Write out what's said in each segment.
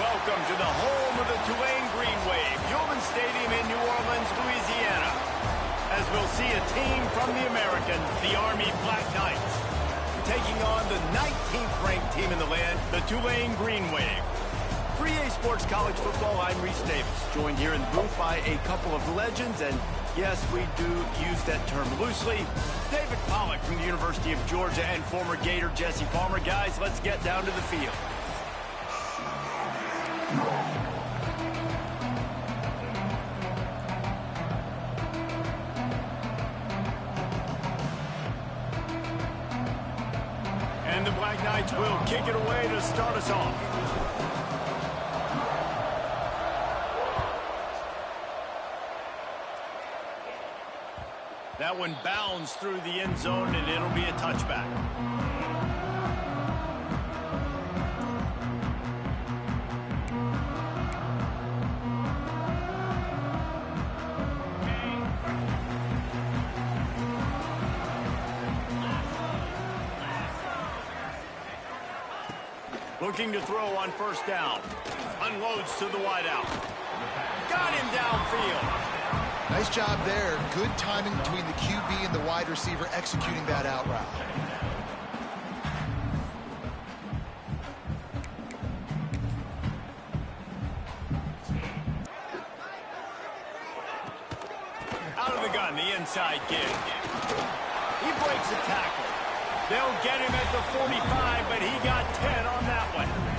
Welcome to the home of the Tulane Green Wave, Human Stadium in New Orleans, Louisiana, as we'll see a team from the American, the Army Black Knights, taking on the 19th ranked team in the land, the Tulane Green Wave. For EA Sports College Football, I'm Reese Davis, joined here in the booth by a couple of legends, and yes, we do use that term loosely. David Pollack from the University of Georgia and former Gator Jesse Palmer. Guys, let's get down to the field. And the Black Knights will kick it away to start us off. That one bounds through the end zone, and it'll be a touchback. Looking to throw on first down. Unloads to the wideout. Got him downfield. Nice job there. Good timing between the QB and the wide receiver executing that out route. Out of the gun, the inside gig. He breaks a tackle. They'll get him at the 45, but he got 10 on that one.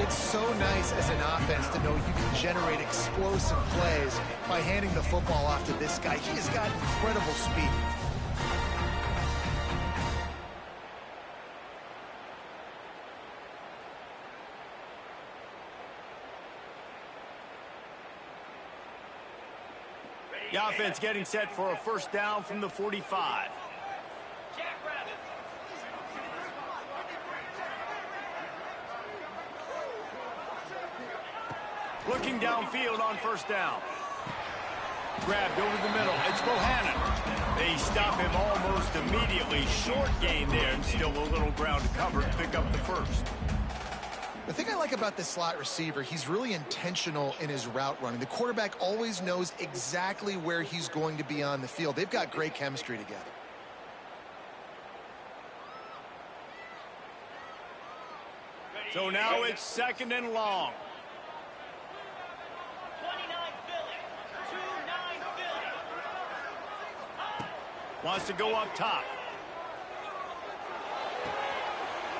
It's so nice as an offense to know you can generate explosive plays by handing the football off to this guy. He has got incredible speed. The offense getting set for a first down from the 45. Looking downfield on first down. Grabbed over the middle. It's Bohannon. They stop him almost immediately. Short gain there, and still a little ground to cover to pick up the first. The thing I like about this slot receiver, he's really intentional in his route running. The quarterback always knows exactly where he's going to be on the field. They've got great chemistry together. So now it's second and long. Wants to go up top.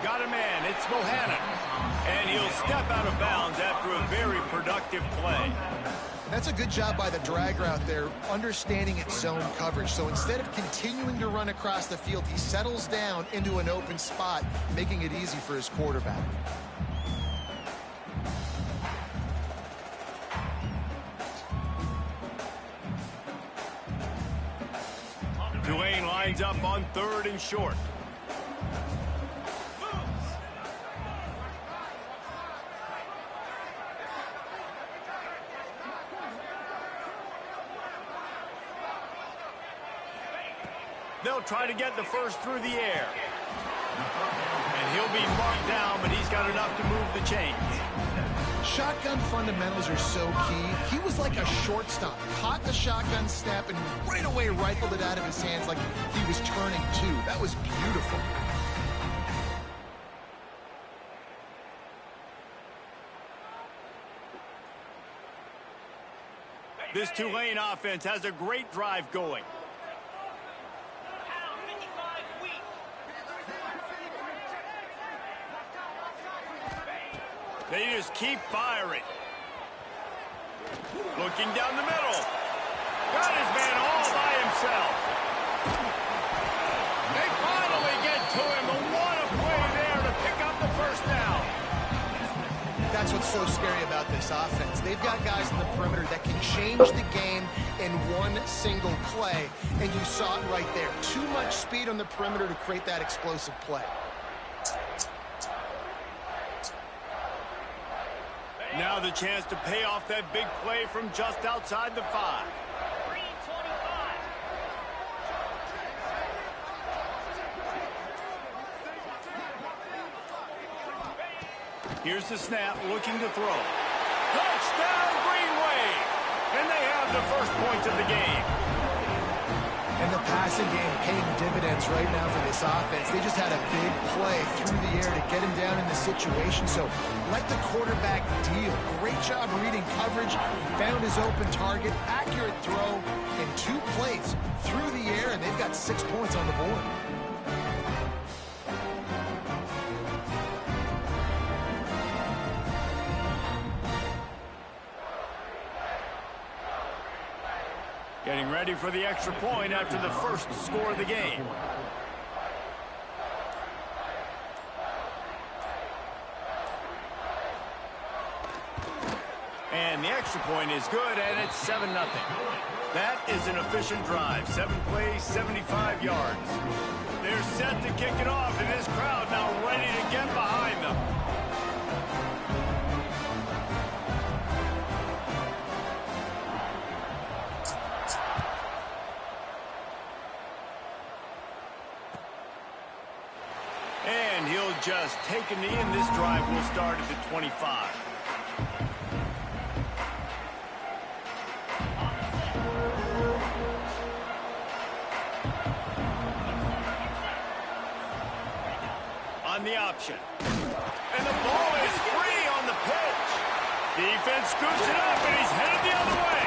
Got a man. It's Bohannon. And he'll step out of bounds after a very productive play. That's a good job by the drag route there, understanding its zone coverage. So instead of continuing to run across the field, he settles down into an open spot, making it easy for his quarterback. Tulane lines up on third and short. They'll try to get the first through the air. And he'll be marked down, but he's got enough to move the chains. Shotgun fundamentals are so key. He was like a shortstop. Caught the shotgun snap and right away rifled it out of his hands like he was turning two. That was beautiful. This Tulane offense has a great drive going. They just keep firing. Looking down the middle. Got his man all by himself. They finally get to him. But what a play there to pick up the first down. That's what's so scary about this offense. They've got guys in the perimeter that can change the game in one single play. And you saw it right there. Too much speed on the perimeter to create that explosive play. Now the chance to pay off that big play from just outside the 5. Here's the snap, looking to throw. Touchdown, Green Wave! And they have the first points of the game. And the passing game paying dividends right now for this offense. They just had a big play through the air to get him down in the situation. So let the quarterback deal. Great job reading coverage. Found his open target. Accurate throw in 2 plays through the air, and they've got 6 points on the board. Getting ready for the extra point after the first score of the game. And the extra point is good, and it's 7-0. That is an efficient drive. 7 plays, 75 yards. They're set to kick it off, and this crowd now ready to get behind them. And he'll just take a knee, and this drive will start at the 25. On the option. And the ball is free on the pitch. Defense scoops it up, and he's headed the other way.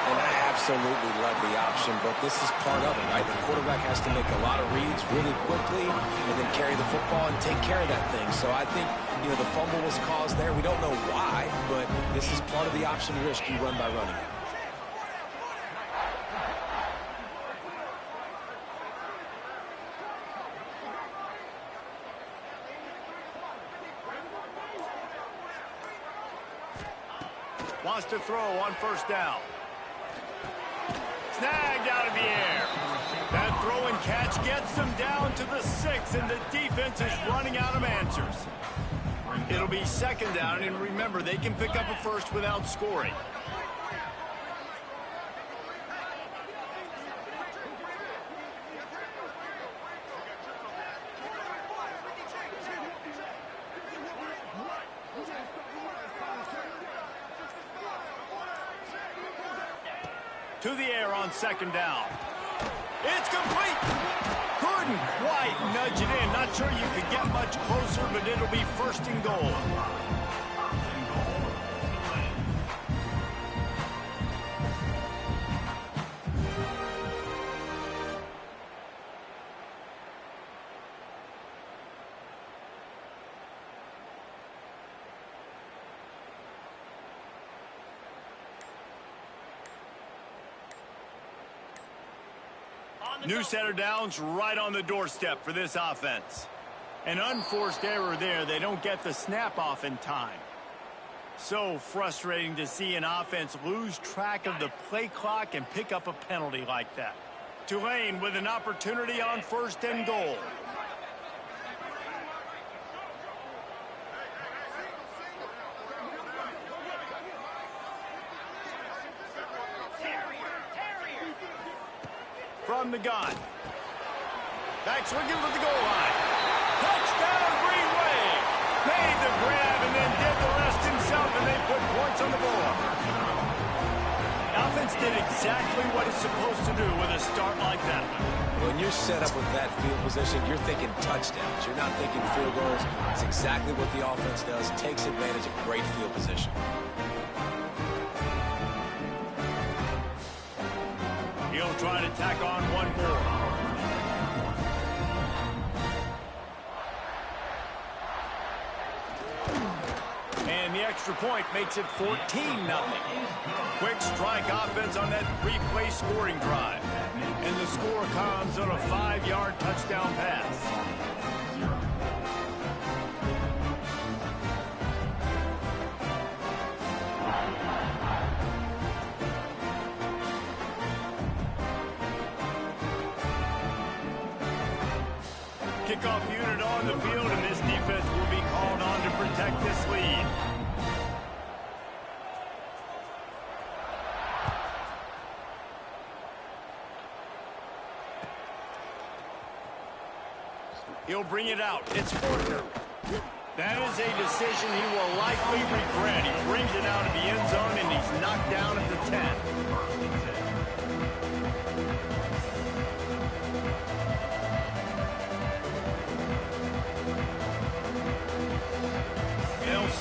And I absolutely love the option, but this is part of it, right? The quarterback has to make a lot of reads really quickly and then carry the football and take care of that thing. So I think, the fumble was caused there. We don't know why, but this is part of the option risk you run by running it. Wants to throw on first down. Snagged out of the air. That throw and catch gets them down to the 6, and the defense is running out of answers. It'll be second down, and remember, they can pick up a first without scoring. To the air on second down. It's complete. Couldn't quite nudge it in. Not sure you could get much closer, but it'll be first and goal. New set of downs right on the doorstep for this offense. An unforced error there. They don't get the snap off in time. So frustrating to see an offense lose track of the play clock and pick up a penalty like that. Tulane with an opportunity on first and goal. From the gun. Back swinging for the goal line. Touchdown, Green Wave. Made the grab and then did the rest himself, and they put points on the board. Offense did exactly what it's supposed to do with a start like that. When you're set up with that field position, you're thinking touchdowns. You're not thinking field goals. It's exactly what the offense does. Takes advantage of great field position. He'll try to tack on one more. And the extra point makes it 14-0. Quick strike offense on that 3-play scoring drive. And the score comes on a 5-yard touchdown pass. Kickoff unit on the field, and this defense will be called on to protect this lead. He'll bring it out. It's Fortner. That is a decision he will likely regret. He brings it out of the end zone, and he's knocked down at the 10.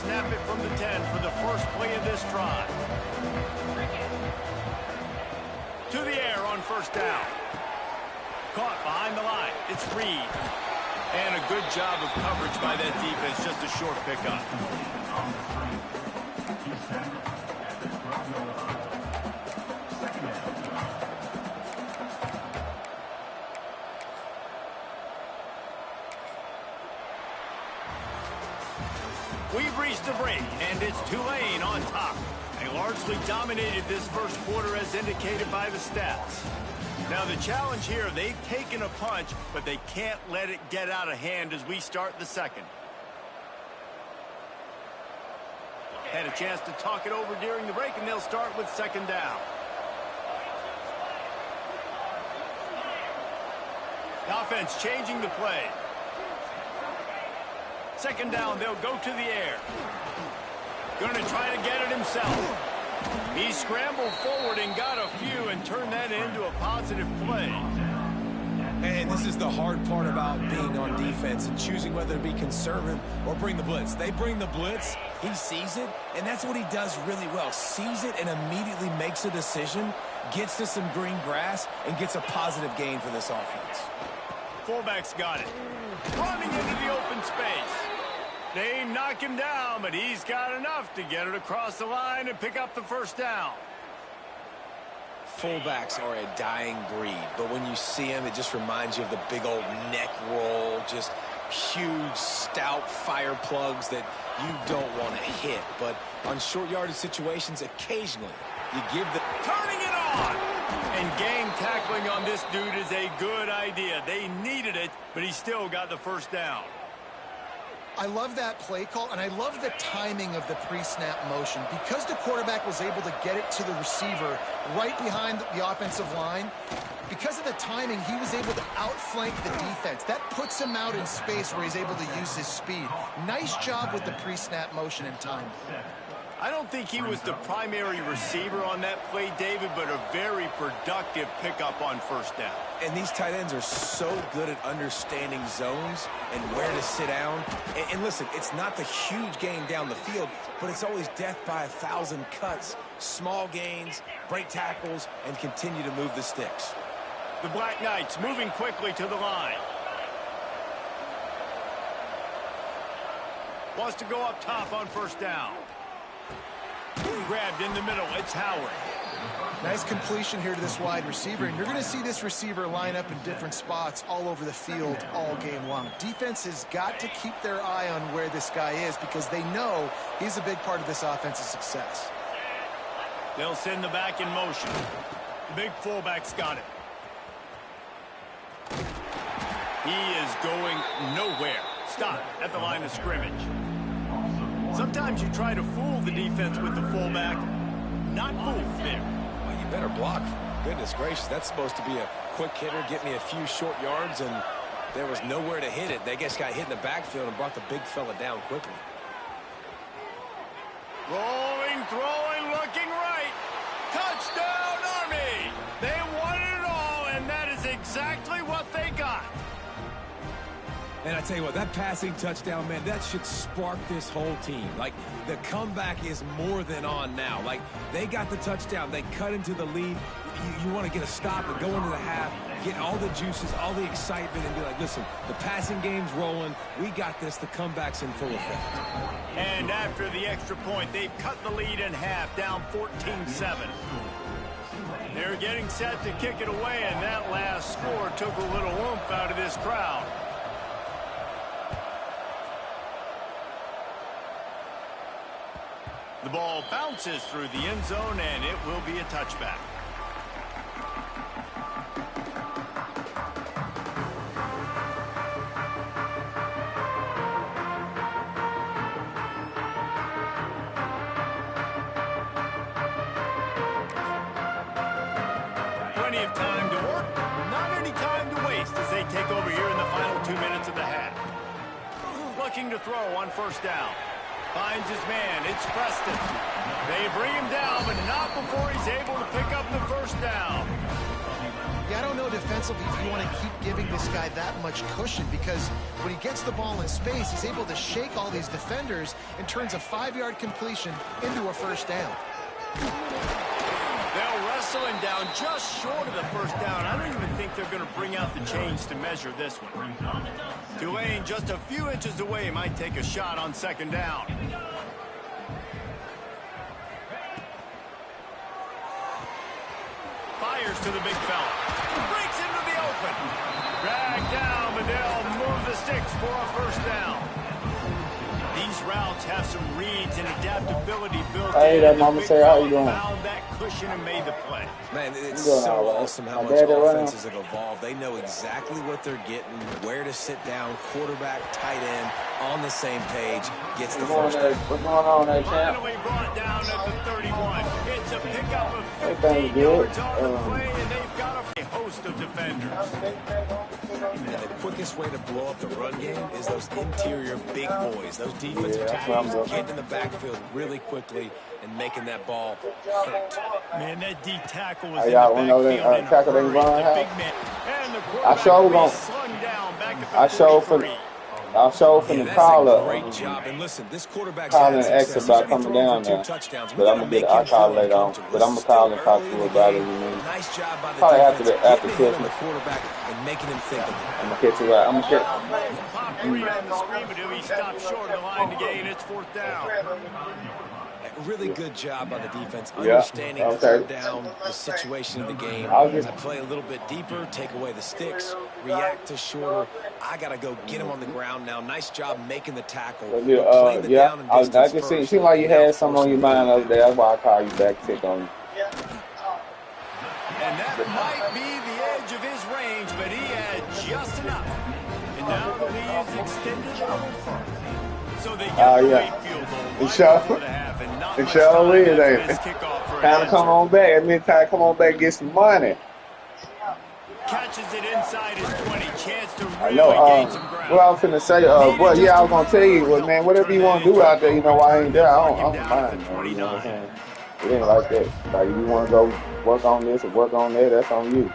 snap it from the 10 for the first play of this drive. To the air on first down. Caught behind the line. It's Reed. And a good job of coverage by that defense. Just a short pickup. We've reached the break, and it's Tulane on top. They largely dominated this first quarter as indicated by the stats. Now the challenge here, they've taken a punch, but they can't let it get out of hand as we start the second. Had a chance to talk it over during the break, and they'll start with second down. The offense changing the play. Second down, they'll go to the air. Going to try to get it himself. He scrambled forward and got a few and turned that into a positive play. And this is the hard part about being on defense and choosing whether to be conservative or bring the blitz. They bring the blitz, he sees it, and that's what he does really well. Sees it and immediately makes a decision, gets to some green grass, and gets a positive gain for this offense. Fullback's got it. Running into the open space. They knock him down, but he's got enough to get it across the line and pick up the first down. Fullbacks are a dying breed, but when you see him, it just reminds you of the big old neck roll, just huge, stout fire plugs that you don't want to hit. But on short yardage situations, occasionally, you give the... Turning it on! And game tackling on this dude is a good idea. They needed it, but he still got the first down. I love that play call, and I love the timing of the pre-snap motion. Because the quarterback was able to get it to the receiver right behind the offensive line, because of the timing, he was able to outflank the defense. That puts him out in space where he's able to use his speed. Nice job with the pre-snap motion and timing. I don't think he was the primary receiver on that play, David, but a very productive pickup on first down. And these tight ends are so good at understanding zones and where to sit down. And listen, it's not the huge gain down the field, but it's always death by 1,000 cuts, small gains, break tackles, and continue to move the sticks. The Black Knights moving quickly to the line. Wants to go up top on first down. Grabbed in the middle. It's Howard. Nice completion here to this wide receiver, and you're going to see this receiver line up in different spots all over the field all game long. Defense has got to keep their eye on where this guy is because they know he's a big part of this offense's success. They'll send the back in motion. The big fullback's got it. He is going nowhere. Stop at the line of scrimmage. Sometimes you try to fool the defense with the fullback. Not fooled there. Well, you better block. Goodness gracious, that's supposed to be a quick hitter, get me a few short yards, and there was nowhere to hit it. They just got hit in the backfield and brought the big fella down quickly. Rolling, throwing, looking right. Touchdown, Army! They wanted it all, and that is exactly what they got. And I tell you what, that passing touchdown, man, that should spark this whole team. Like, the comeback is more than on now. Like, they got the touchdown. They cut into the lead. You want to get a stop and go into the half, get all the juices, all the excitement, and be like, listen, the passing game's rolling. We got this. The comeback's in full effect. And after the extra point, they've cut the lead in half, down 14-7. They're getting set to kick it away, and that last score took a little oomph out of this crowd. The ball bounces through the end zone, and it will be a touchback. Plenty of time to work, not any time to waste as they take over here in the final 2 minutes of the half. Looking to throw on first down. Finds his man. It's Preston. They bring him down, but not before he's able to pick up the first down. Yeah, I don't know defensively if you want to keep giving this guy that much cushion, because when he gets the ball in space, he's able to shake all these defenders and turns a 5-yard completion into a first down. They'll wrestle him down just short of the first down. I don't even think they're going to bring out the chains to measure this one. Tulane just a few inches away, might take a shot on second down. Fires to the big fella. Breaks into the open. Dragged down, but they'll move the sticks for a first down. These routes have some reads and adaptability built in. Hey, that mama say, how you doing? Found that cushion and made the play. Man, it's so awesome how much offenses have evolved. They know exactly what they're getting, where to sit down, quarterback, tight end, on the same page, gets the first down. What's going on there, champ? Finally brought it down at the 31. It's a pickup of 15 Everything's yards good. on the play, and they've got a host of defenders. And the quickest way to blow up the run game is those interior big boys, those defensive tackles getting in the backfield really quickly and making that ball hurt. Man, that D tackle was Hey, in y'all the know backfield that tackle they run the out? big man. And the I quarterback sure will be gon' slung down back at the I sure 43. finna That's call a up. great job. And listen, this quarterback's Calling had and success. ask about He's only coming thrown down for 2 there. touchdowns. We But gotta I'm make gonna him get, I'll call feel later on. uncomfortable. But I'm This gonna call is and talk still to you early in the about it. game. You mean? Nice job by the Probably defense, after getting ahead on Christmas. the quarterback and making him think of it. I'm gonna catch you right. I'm gonna catch. Almost popped three on the screen, but he stopped short of the line to gain. It's fourth down. A really good job by the defense, Yeah, understanding okay. third down, the situation of the game. I'll just- I play a little bit deeper, take away the sticks, react to shorter. I got to go get him on the ground now. Nice job making the tackle. Playing the Yeah, down and I distance can see. first, Seemed like you now had something on your forcing mind the over there. That's why I call you back to check on you. And that might be the edge of his range, but he had just enough. And now the lead is extended a little further. So they get the yeah. late field goal It right sure- before the half, and not it much sure time is, after ain't this it? kickoff for an Time to come answer. on back. That means time to come on back and get some money. Catches it inside his 20. Chance to I really know. gain some ground. What I was finna say. Well, yeah, I was gonna tell you. Well, man, whatever you want to do out there, you know, while I ain't there, I don't mind. Man, you know what I'm saying? It ain't like that. Like, if you want to go work on this or work on that, that's on you.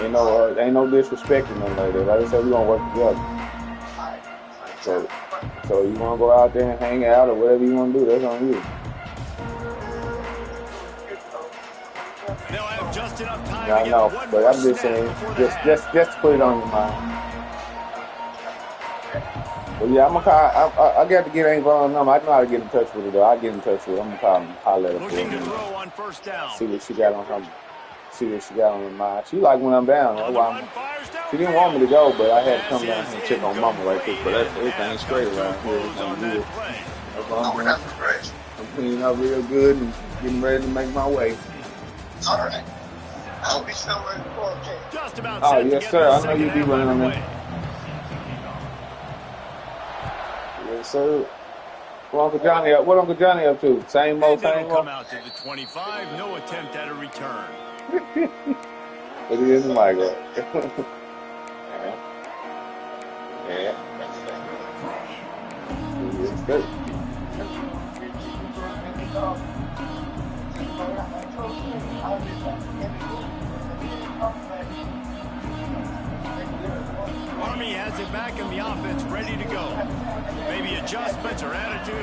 You know, ain't no disrespecting them like that. Like I said, we gonna work together. So you want to go out there and hang out or whatever you want to do, that's on you. They'll have just enough time Yeah, to I get know, one but more I'm just snap saying, before the half. just to put it on your mind. But yeah, I'm gonna call. I got to get Avon number. I know how to get in touch with her though. I get in touch with her. I'm gonna call him, holler at her for Looking to her. throw on first down. See what she got on her. See what she got on her mind. She like when I'm down. That's On the why run, fires she didn't want me to go, but I had to come down Pass here and is check on Mama right quick. But that's everything's straight around here. close on Everything that good. play. That's what I'm doing. I'm cleaning up real good and getting ready to make my way. All right. I'll be somewhere in the quarantine. Just about Oh, set to yes, get sir. the I know second you be half running on underway. Yes, sir. What Uncle Johnny up? What Uncle Johnny up to? Same old, And it'll same come old. out to the 25. No attempt at a return. But he isn't like that. Yeah. He is good. Army has it back in the offense, ready to go. Maybe adjustments or attitude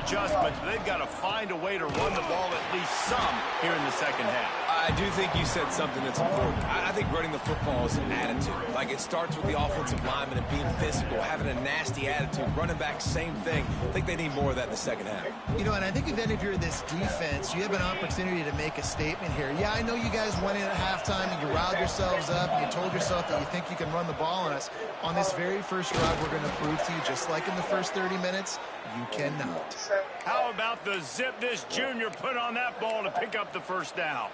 adjustments, but they've got to find a way to run the ball at least some here in the second half. I do think you said something that's important. I think running the football is an attitude. Like, it starts with the offensive lineman and being physical, having a nasty attitude. Running back, same thing. I think they need more of that in the second half. You know, and I think then if you're this defense, you have an opportunity to make a statement here. Yeah, I know you guys went in at halftime and you riled yourselves up and you told yourself that you think you can run the ball on us. On this very first drive, we're going to prove to you, just like in the first 30 minutes, you cannot. How about the zip this junior put on that ball to pick up the first down?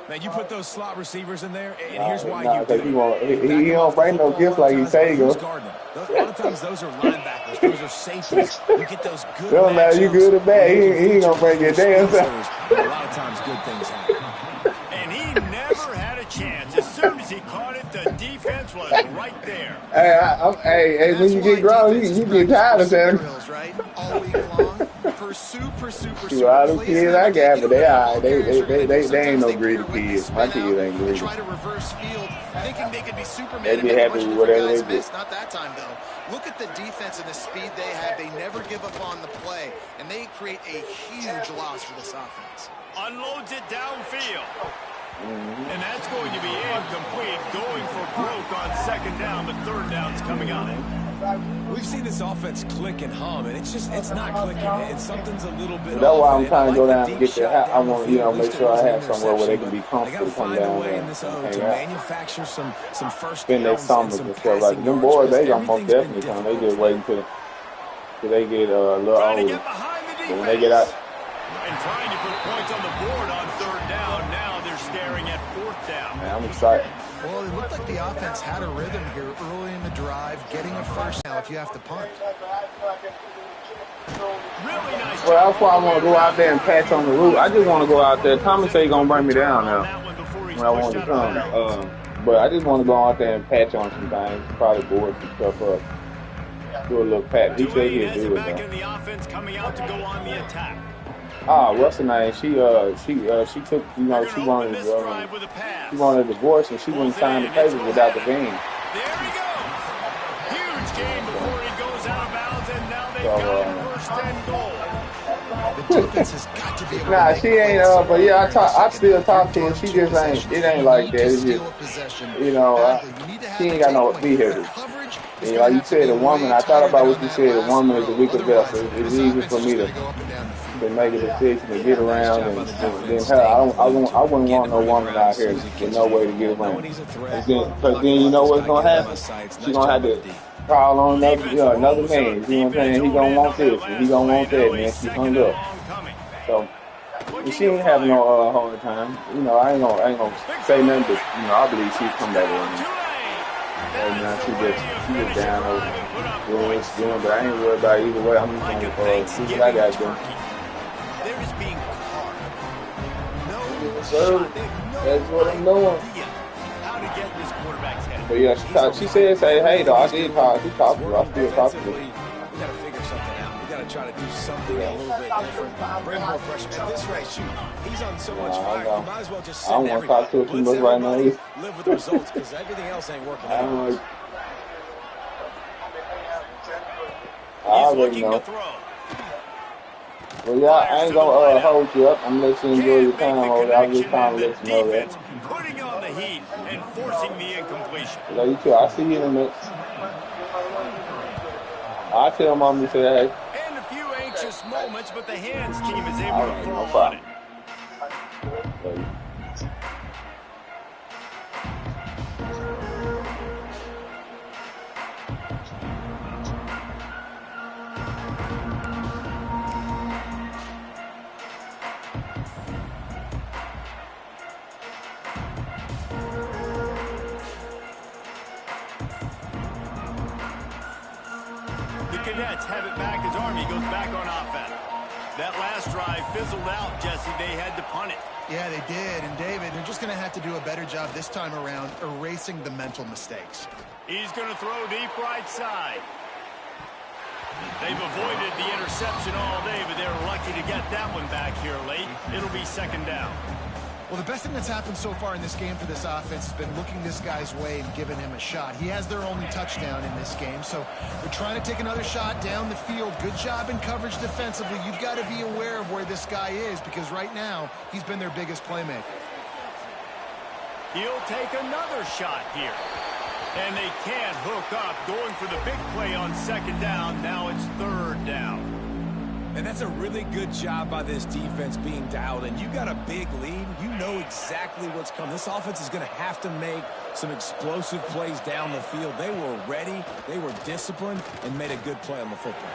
Man, you put those slot receivers in there, and here's why you do He don't bring no gifts like he say he go. A lot of times those are linebackers, those are safeties. You get those good Don't matter, you good or bad, he ain't gonna bring your damn self. A lot of times good things happen. And he never had a chance. As soon as he caught it, the defense was right there. Hey, when you get grown, you get tired of that. Drills, right? All week long. super Shoot, all them kids I got, but they all right. They ain't no Sometimes greedy pair with the kids. spin My out kids ain't and greedy. try to reverse field, thinking they could be Superman They and be make a happy bunch of with different whatever guys they miss. get. Not that time, though. Look at the defense and the speed they have. They never give up on the play, and they create a huge loss for this offense. Unloads it downfield. And that's going to be incomplete. Going for broke on second down. The third down's coming on it. We've seen this offense click and hum, and it's not clicking. And something's a little bit That's off. why I'm trying to go down and deep get the shot I down the want, field. At make least sure it I wasn't have somewhere where they interception, can be but they comfortable got to to come find a down way there in this and to hang out. manufacture some first Spend their downs and summers some and stuff like passing that. Them yards. boys, Because they gonna most everything's been definitely come. They difficult just for waiting them. till they get a little Trying to older. get behind the But defense. when they get out, And trying to put points on the board on third down. Now they're staring at fourth down. man, I'm excited. Well, it looked like the offense had a rhythm here early in the drive, getting a first now if you have to punt. Really nice Well, job that's why I all the want way to go out around. there and Got a patch few on the roof. I just want to go out there. Thomas say he gonna bring me down on now that one before he's when I pushed want to out of come. bounds. But I just want to go out there and patch on some things, probably board some stuff up, do a little pat. He said Tulane he'll has it do it back though. in the offense, coming out to go on the attack. What's her name? She took, They're she going to open this drive with a pass. wanted a divorce and she wouldn't sign the papers without the game. There he goes. Huge game before he goes out of bounds, and now they've So, got him first and goal. The defense has got to be able to Nah, make she a play ain't. at some But yeah, point here in the I second still half. talk to You're her. down She 2 just ain't. possessions. It You ain't like need that. to It's steal just, a possession badly. You need to have She the ain't got no takeaway. vehicle. Coverage is And going like to you have to said, be a woman. way I thought tighter about than what on you that said. A last woman is a throw. weaker Otherwise, vessel. It's this easy offense for is me just going to to go up and down the field. make a decision to get Nice around, job by and the then defense her. staying glued to I him, wouldn't getting want him no running woman around out as soon here as he with catches no the way to get football, knowing around. he's a Because threat. then Blocking you know left, what's he's got to gonna get out of my happen. sights. She Nice gonna job have by the to D. call on Defense another rolls man. up You know deep, what I'm and saying? it's He all gonna in want on that this, and he last gonna play. want that, Now and a then she second hung and up. long coming. So Looking she to ain't having fire. no hard time. I ain't gonna Big say nothing, throw. but I believe she'll come back Touchdown, around. Tulane. Right now, That's the way you she just finish a down over drive and put up doing what points. she's doing, but I ain't worried about it either way. I'm just Like a gonna do what I Thanksgiving gotta do. turkey. They're just being carved. No So shot. They have no that's what I'm doing. idea how to get in this quarterback's head. But yeah, she said, say, hey, though, I did talk. She He's talked to her. I working still talk to her. defensively. We got to figure something out. We got to try to do something a little bit different. Bring more pressure. At this rate, shoot, he's on so much fire. You might as well just I don't send want to talk to her everybody. too Blitz much right now. everybody. Live with the results because everything else ain't working I out. don't know. I He's already looking to know. throw. Well, yeah, I ain't gonna hold you up. I'm gonna let you enjoy your Can't make time the over there. I'm just connection, trying and to the let you know that. defense putting on the heat and forcing the incompletion. You know, you too. I'll see you in a minute. I'll tell mom to say, hey. And a few anxious moments, but the hands team is able All to right, no fall on problem. it. The Cadets have it back as Army goes back on offense. That last drive fizzled out, Jesse. They had to punt it. Yeah, they did. And, David, they're just going to have to do a better job this time around erasing the mental mistakes. He's going to throw deep right side. They've avoided the interception all day, but they're lucky to get that one back here late. It'll be second down. Well, the best thing that's happened so far in this game for this offense has been looking this guy's way and giving him a shot. He has their only touchdown in this game, so they're trying to take another shot down the field. Good job in coverage defensively. You've got to be aware of where this guy is because right now he's been their biggest playmaker. He'll take another shot here. And they can't hook up. Going for the big play on second down. Now it's third down. And that's a really good job by this defense being dialed in. You got a big lead. You know exactly what's coming. This offense is going to have to make some explosive plays down the field. They were ready, they were disciplined, and made a good play on the football.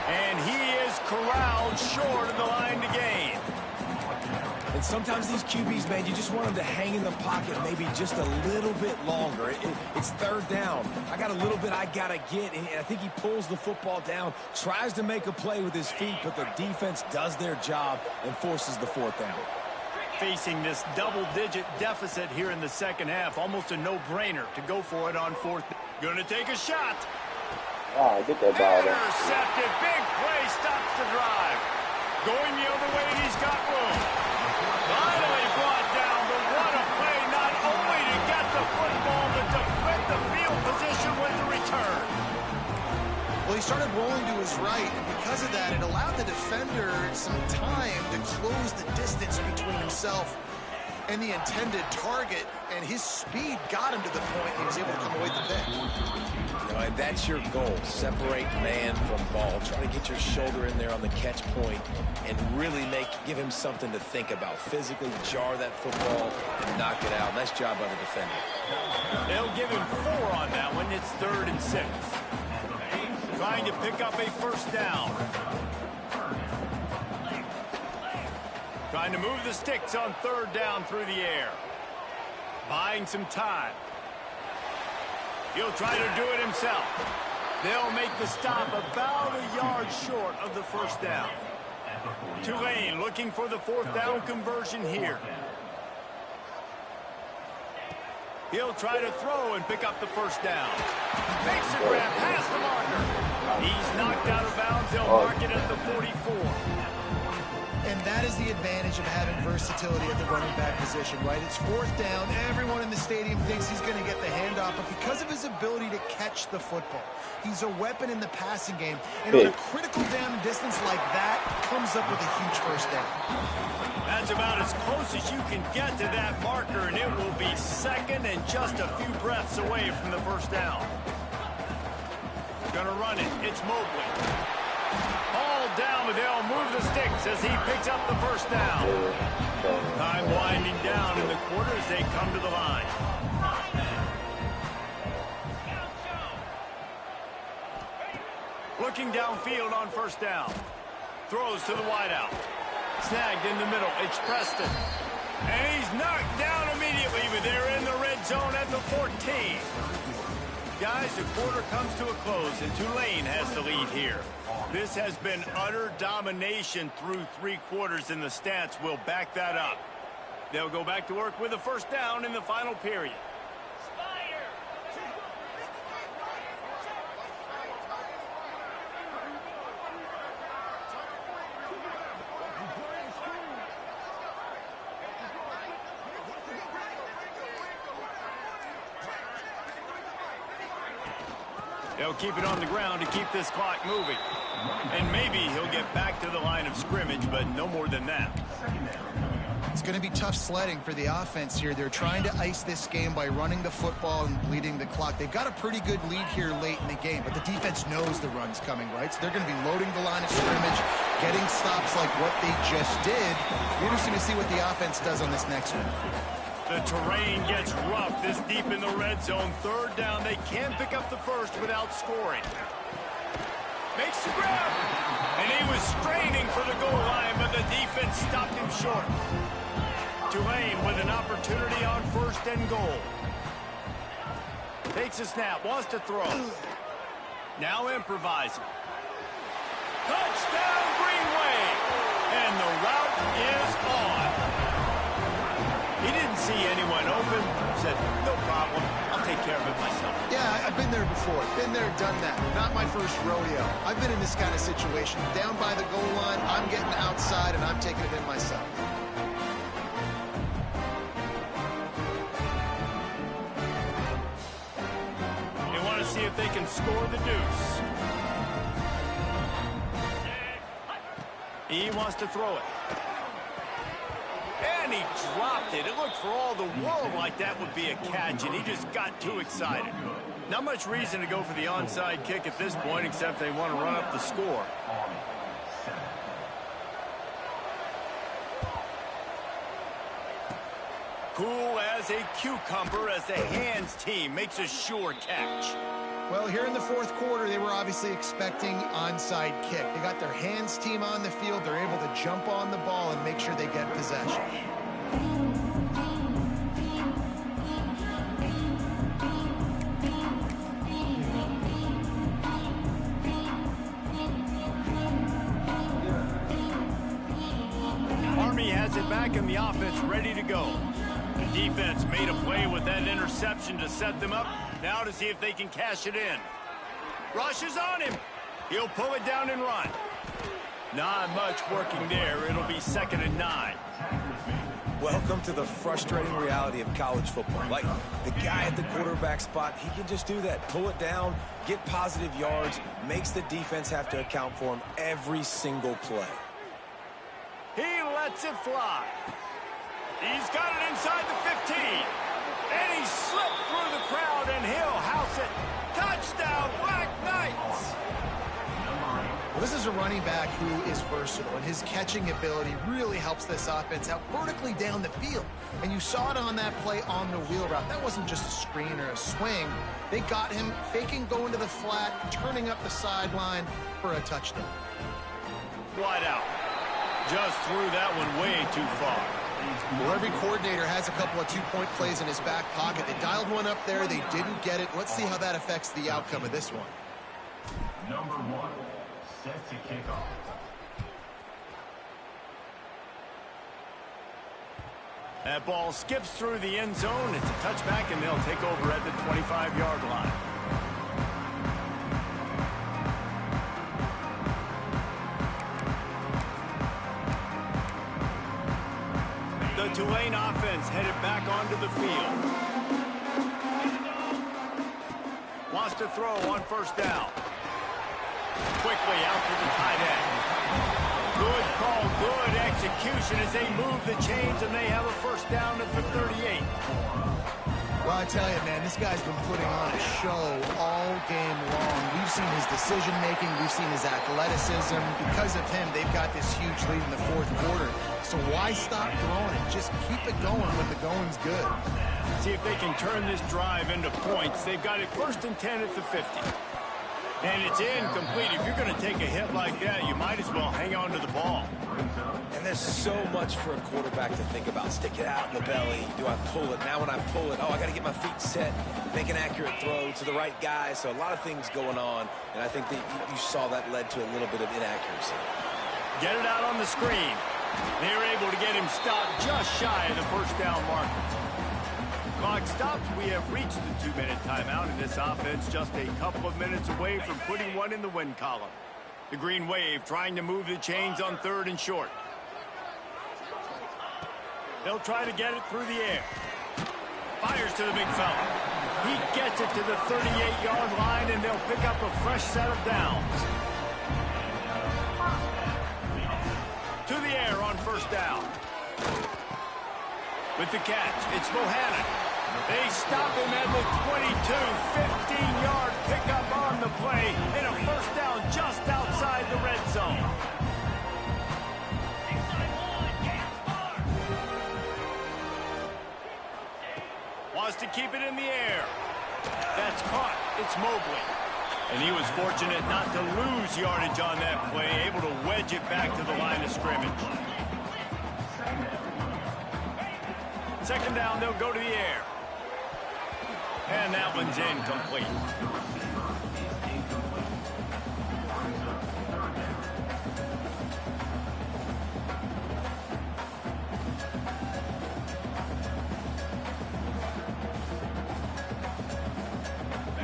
And he is corralled short of the line to gain. And sometimes these QBs, man, you just want them to hang in the pocket maybe just a little bit longer. It's third down. I got a little bit I got to get, and I think he pulls the football down, tries to make a play with his feet, but the defense does their job and forces the fourth down. Facing this double-digit deficit here in the second half, almost a no-brainer to go for it on fourth. Going to take a shot. All right, get that ball there. Intercepted. Big play stops the drive. Going the other way, and he's got room. Finally brought down, but what a play, not only to get the football, but to flip the field position with the return. Well, he started rolling to his right, and because of that, it allowed the defender some time to close the distance between himself and the intended target, and his speed got him to the point he was able to come away with the pick. You know, and that's your goal. Separate man from ball. Try to get your shoulder in there on the catch point and really give him something to think about. Physically jar that football and knock it out. Nice job by the defender. They'll give him 4 on that one. It's 3rd and 6. Trying to pick up a first down. Trying to move the sticks on 3rd down through the air. Buying some time. He'll try to do it himself. They'll make the stop about a yard short of the first down. Tulane looking for the 4th down conversion here. He'll try to throw and pick up the first down. Makes a grab past the marker. He's knocked out of bounds. They'll mark it at the 44. And that is the advantage of having versatility at the running back position, right? It's 4th down. Everyone in the stadium thinks he's going to get the handoff, but because of his ability to catch the football, he's a weapon in the passing game. And on a critical down distance like that, comes up with a huge first down. That's about as close as you can get to that marker, and it will be 2nd and just a few breaths away from the first down. Gonna run it. It's Mobley. All down, but they'll move the sticks as he picks up the first down. Time winding down in the quarter as they come to the line. Looking downfield on first down. Throws to the wideout. Snagged in the middle. It's Preston. And he's knocked down immediately, but they're in the red zone at the 14. Guys, the quarter comes to a close, and Tulane has the lead here. This has been utter domination through 3 quarters, and the stats will back that up. They'll go back to work with a first down in the final period. They'll keep it on the ground to keep this clock moving. And maybe he'll get back to the line of scrimmage, but no more than that. It's going to be tough sledding for the offense here. They're trying to ice this game by running the football and bleeding the clock. They've got a pretty good lead here late in the game, but the defense knows the run's coming, right? So they're going to be loading the line of scrimmage, getting stops like what they just did. Interesting to see what the offense does on this next one. The terrain gets rough this deep in the red zone. 3rd down. They can pick up the first without scoring. Makes the grab. And he was straining for the goal line, but the defense stopped him short. Tulane with an opportunity on 1st and goal. Takes a snap. Wants to throw. Now improvising. Touchdown, Greenway. And the route is on. He didn't see anyone open, said, no problem, I'll take care of it myself. Yeah, I've been there before. Been there, done that. Not my first rodeo. I've been in this kind of situation. Down by the goal line, I'm getting outside, and I'm taking it in myself. They want to see if they can score the deuce. He wants to throw it. And he dropped it. It looked for all the world like that would be a catch, and he just got too excited. Not much reason to go for the onside kick at this point, except they want to run up the score. Cool as a cucumber as the hands team makes a sure catch. Well, here in the 4th quarter, they were obviously expecting onside kick. They got their hands team on the field. They're able to jump on the ball and make sure they get possession. Army has it back and the offense ready to go. The defense made a play with that interception to set them up. Now to see if they can cash it in. Rushes on him. He'll pull it down and run. Not much working there. It'll be 2nd and 9. Welcome to the frustrating reality of college football. Like, the guy at the quarterback spot, he can just do that. Pull it down, get positive yards, makes the defense have to account for him every single play. He lets it fly. He's got it inside the 15. And he slipped through the crowd, and he'll house it. Touchdown, Black Knights! Well, this is a running back who is versatile, and his catching ability really helps this offense out vertically down the field. And you saw it on that play on the wheel route. That wasn't just a screen or a swing. They got him faking going to the flat, turning up the sideline for a touchdown. Wide out. Just threw that one way too far. Well, every coordinator has a couple of two-point plays in his back pocket. They dialed one up there. They didn't get it. Let's see how that affects the outcome of this one. Number 1, set to kick off. That ball skips through the end zone. It's a touchback, and they'll take over at the 25-yard line. The Tulane offense headed back onto the field. Wants to throw on 1st down. Quickly out to the tight end. Good call, good execution as they move the chains, and they have a 1st down at the 38. Well, I tell you, man, this guy's been putting on a show all game long. We've seen his decision-making. We've seen his athleticism. Because of him, they've got this huge lead in the 4th quarter. So why stop throwing it? Just keep it going when the going's good. See if they can turn this drive into points. They've got it 1st and 10 at the 50. And it's incomplete. If you're going to take a hit like that, you might as well hang on to the ball. And there's so much for a quarterback to think about. Stick it out in the belly. Do I pull it? Now when I pull it, oh, I got to get my feet set, make an accurate throw to the right guy. So a lot of things going on, and I think that you saw that led to a little bit of inaccuracy. Get it out on the screen. They were able to get him stopped just shy of the 1st down marker. Clock stops. We have reached the 2-minute timeout, and this offense just a couple of minutes away from putting one in the win column. The Green Wave trying to move the chains on 3rd and short. They'll try to get it through the air. Fires to the big fella. He gets it to the 38-yard line, and they'll pick up a fresh set of downs. To the air on 1st down. With the catch, it's Bohannon. They stop him at the 22, 15-yard pickup on the play, and a 1st down just outside the red zone. Wants to keep it in the air. That's caught. It's Mobley. And he was fortunate not to lose yardage on that play, able to wedge it back to the line of scrimmage. 2nd down, they'll go to the air. And that one's incomplete.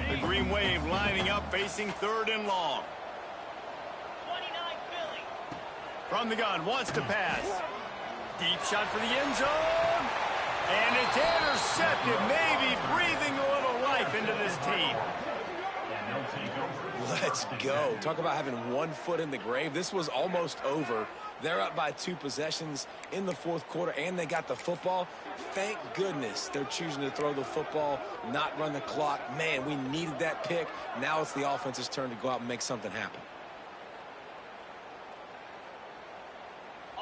The Green Wave lining up, facing 3rd and long. 29 Philly. From the gun, wants to pass. Deep shot for the end zone. And it's intercepted, maybe breathing a little life into this team. Let's go. Talk about having 1 foot in the grave. This was almost over. They're up by 2 possessions in the 4th quarter, and they got the football. Thank goodness they're choosing to throw the football, not run the clock. Man, we needed that pick. Now it's the offense's turn to go out and make something happen.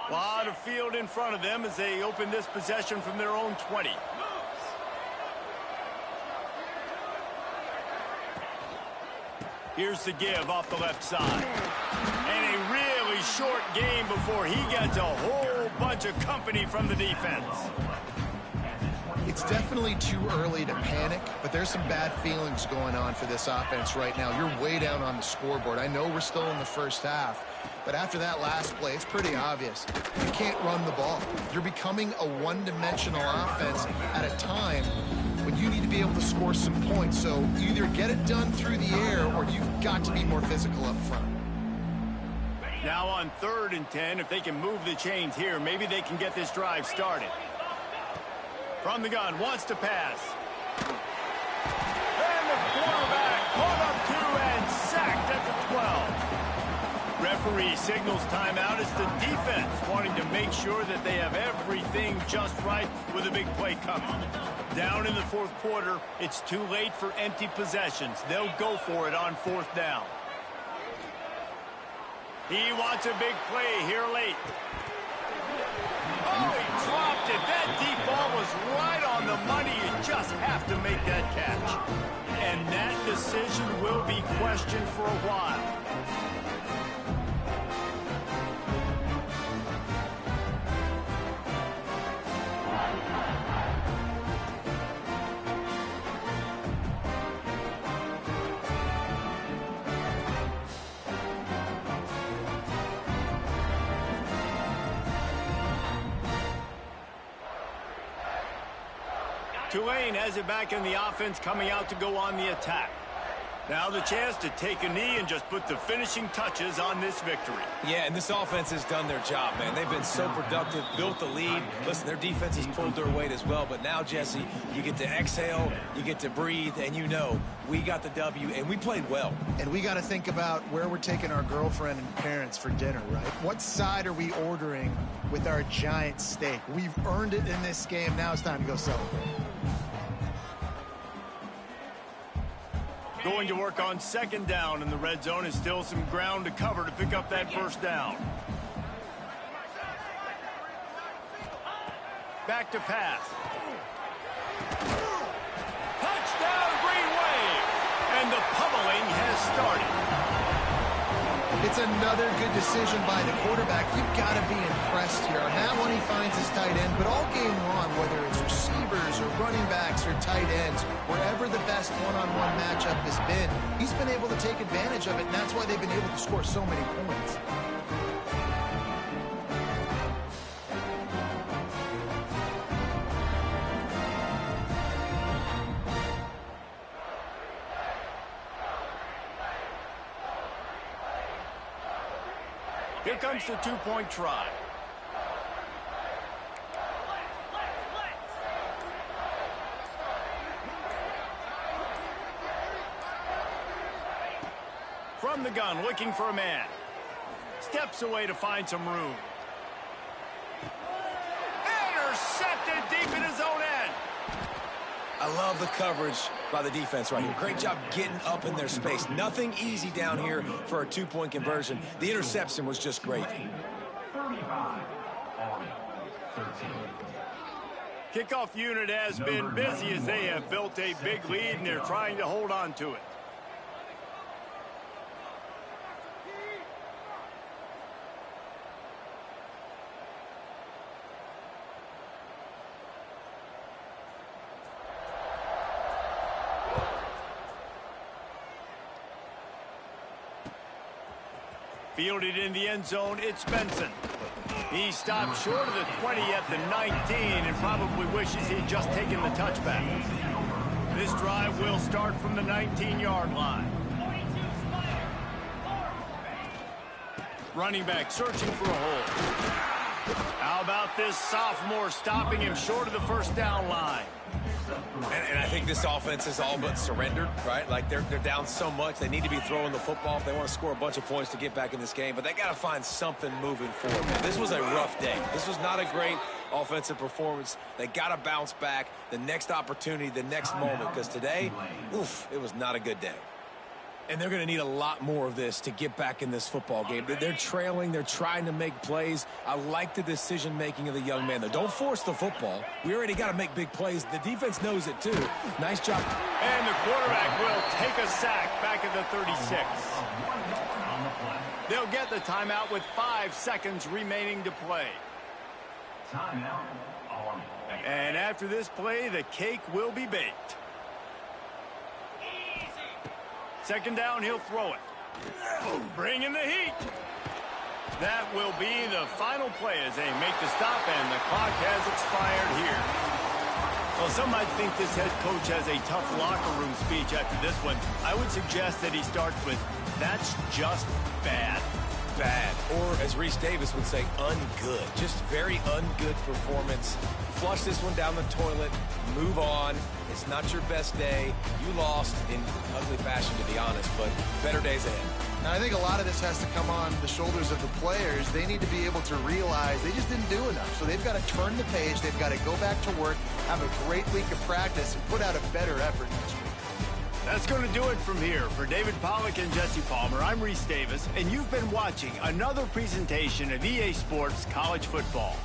A lot of field in front of them as they open this possession from their own 20. Here's the give off the left side. And a really short game before he gets a whole bunch of company from the defense. It's definitely too early to panic, but there's some bad feelings going on for this offense right now. You're way down on the scoreboard. I know we're still in the 1st half, but after that last play, it's pretty obvious. You can't run the ball. You're becoming a one-dimensional offense at a time when you need to be able to score some points. So you either get it done through the air or you've got to be more physical up front. Now on 3rd and 10, if they can move the chains here, maybe they can get this drive started. From the gun, wants to pass. And the quarterback caught up to and sacked at the 12. Referee signals timeout as the defense wanting to make sure that they have everything just right with a big play coming. Down in the 4th quarter, it's too late for empty possessions. They'll go for it on 4th down. He wants a big play here late. Oh, he dropped it. That deep ball was right on the money. You just have to make that catch. And that decision will be questioned for a while. Tulane has it back in the offense, coming out to go on the attack. Now the chance to take a knee and just put the finishing touches on this victory. Yeah, and this offense has done their job, man. They've been so productive, built the lead. Listen, their defense has pulled their weight as well. But now, Jesse, you get to exhale, you get to breathe, and you know we got the W, and we played well. And we got to think about where we're taking our girlfriend and parents for dinner, right? What side are we ordering with our giant steak? We've earned it in this game. Now it's time to go celebrate. Going to work on 2nd down in the red zone, is still some ground to cover to pick up that 1st down. Back to pass. Touchdown, Green Wave! And the pummeling has started. It's another good decision by the quarterback. You've got to be impressed here. On that one, he finds his tight end, but all game long, whether it's receivers or running backs or tight ends, wherever the best one-on-one matchup has been, he's been able to take advantage of it, and that's why they've been able to score so many points. Here comes the 2-point try. From the gun, looking for a man. Steps away to find some room. Intercepted deep in his own end. I love the coverage by the defense right here. Great job getting up in their space. Nothing easy down here for a 2-point conversion. The interception was just great. 35 on 13. Kickoff unit has been busy as they have built a big lead, and they're trying to hold on to it. Fielded in the end zone, it's Benson. He stopped short of the 20 at the 19 and probably wishes he'd just taken the touchback. This drive will start from the 19-yard line. Running back searching for a hole. How about this sophomore stopping him short of the 1st down line? And I think this offense is all but surrendered, right? Like they're down so much. They need to be throwing the football if they want to score a bunch of points to get back in this game. But they got to find something moving forward, man. This was a rough day. This was not a great offensive performance. They got to bounce back the next opportunity, the next moment. Because today, oof, it was not a good day. And they're going to need a lot more of this to get back in this football game. They're trailing. They're trying to make plays. I like the decision-making of the young man, though. Don't force the football. We already got to make big plays. The defense knows it, too. Nice job. And the quarterback will take a sack back at the 36. They'll get the timeout with 5 seconds remaining to play. Timeout on. And after this play, the cake will be baked. 2nd down, he'll throw it. Bring in the heat. That will be the final play as they make the stop, and the clock has expired here. Well, some might think this head coach has a tough locker room speech after this one. I would suggest that he starts with, "That's just bad." Bad. Or, as Reese Davis would say, ungood. Just very ungood performance. Flush this one down the toilet. Move on. It's not your best day. You lost in ugly fashion, to be honest, but better days ahead. And I think a lot of this has to come on the shoulders of the players. They need to be able to realize they just didn't do enough. So they've got to turn the page. They've got to go back to work, have a great week of practice, and put out a better effort next week. That's going to do it from here. For David Pollack and Jesse Palmer, I'm Reese Davis, and you've been watching another presentation of EA Sports College Football.